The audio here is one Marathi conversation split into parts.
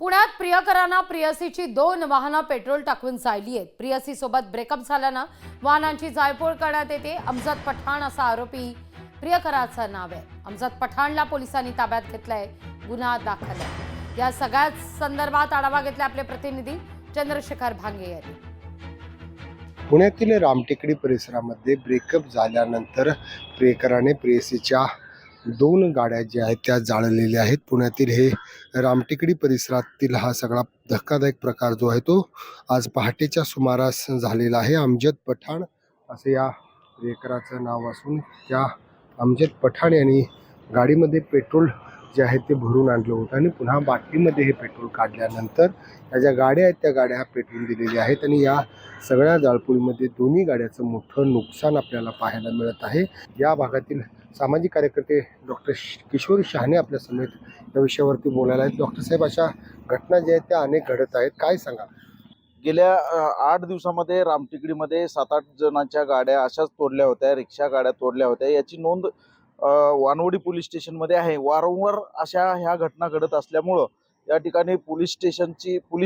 पुण्यात प्रियकरांना प्रियसीची 2 वाहनं पेट्रोल टाकून जाळली आहेत। प्रियसी सोबत ब्रेकअप झाल्यानं वाहनांची जाळपोळ करण्यात येते। अमजद पठाण असा आरोपी प्रियकराचं नाव आहे। अमजद पठाणला पोलिसांनी ताब्यात घेतलंय, गुन्हा दाखल आहे। या सगळ्या संदर्भात आढावा घेतला आपले प्रतिनिधी चंद्रशेखर भांगे यांनी। पुण्यातील रामटेकडी परिसरामध्ये ब्रेकअप झाल्यानंतर प्रियकराने प्रेयसीच्या 2 गाड्या ज्या आहेत त्या जाळलेल्या आहेत। पुण्यातील हे रामटेकडी परिसरातील हा सगळा धक्कादायक प्रकार जो आहे तो आज पहाटेच्या सुमारास झालेला आहे। अमजद पठाण असे या प्रियकराचं नाव असून त्या अमजद पठाण यांनी गाडीमध्ये पेट्रोल जे आहे ते भरून आणलं होतं आणि पुन्हा बाटलीमध्ये हे पेट्रोल काढल्यानंतर या ज्या गाड्या आहेत त्या गाड्या पेटवून दिलेल्या आहेत आणि या सगळ्या जाळपोळीमध्ये दोन्ही गाड्याचं मोठं नुकसान आपल्याला पाहायला मिळत आहे। या भागातील सामाजिक कार्यकर्ते डॉक्टर किशोर शहाणे आपल्या समेत या विषयावरती बोलायला आहेत। डॉक्टर साहेब, अशा घटना ज्या आहेत त्या अनेक घडत आहेत, काय सांगा? गेल्या 8 दिवसामध्ये रामटेकडीमध्ये 7-8 जणांच्या गाड्या अशाच तोडल्या होत्या, रिक्षा गाड्या तोडल्या होत्या। याची नोंद वानवडी पोलीस स्टेशनमध्ये आहे। वारंवार अशा ह्या घटना घडत असल्यामुळं या ठिकाणी पोलीस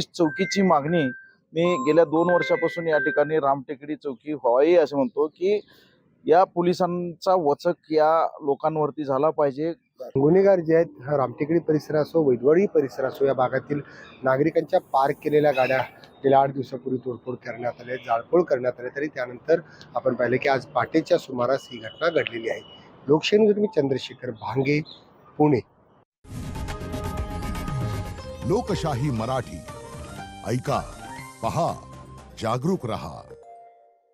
चौकीची मागणी मी गेल्या 2 वर्षापासून या ठिकाणी रामटेकडी चौकी व्हावी असे म्हणतो की या पोलिसांचा वचक या लोकांवरती झाला पाहिजे। गुन्हेगार जे आहेत रामटेकडी परिसर असो, वैदवाडी परिसर असो, या भागातील नागरिकांच्या पार्क केलेल्या गाड्या गेल्या 8 दिवसापूर्वी तोडफोड करण्यात आले, जाळपोळ करण्यात आले। तरी त्यानंतर आपण पाहिले की आज पहाटेच्या सुमारास ही घटना घडलेली आहे। लोकशाहीमध्ये चंद्रशेखर भांगे, पुणे। लोकशाही मराठी ऐका, पहा, जागरूक रहा।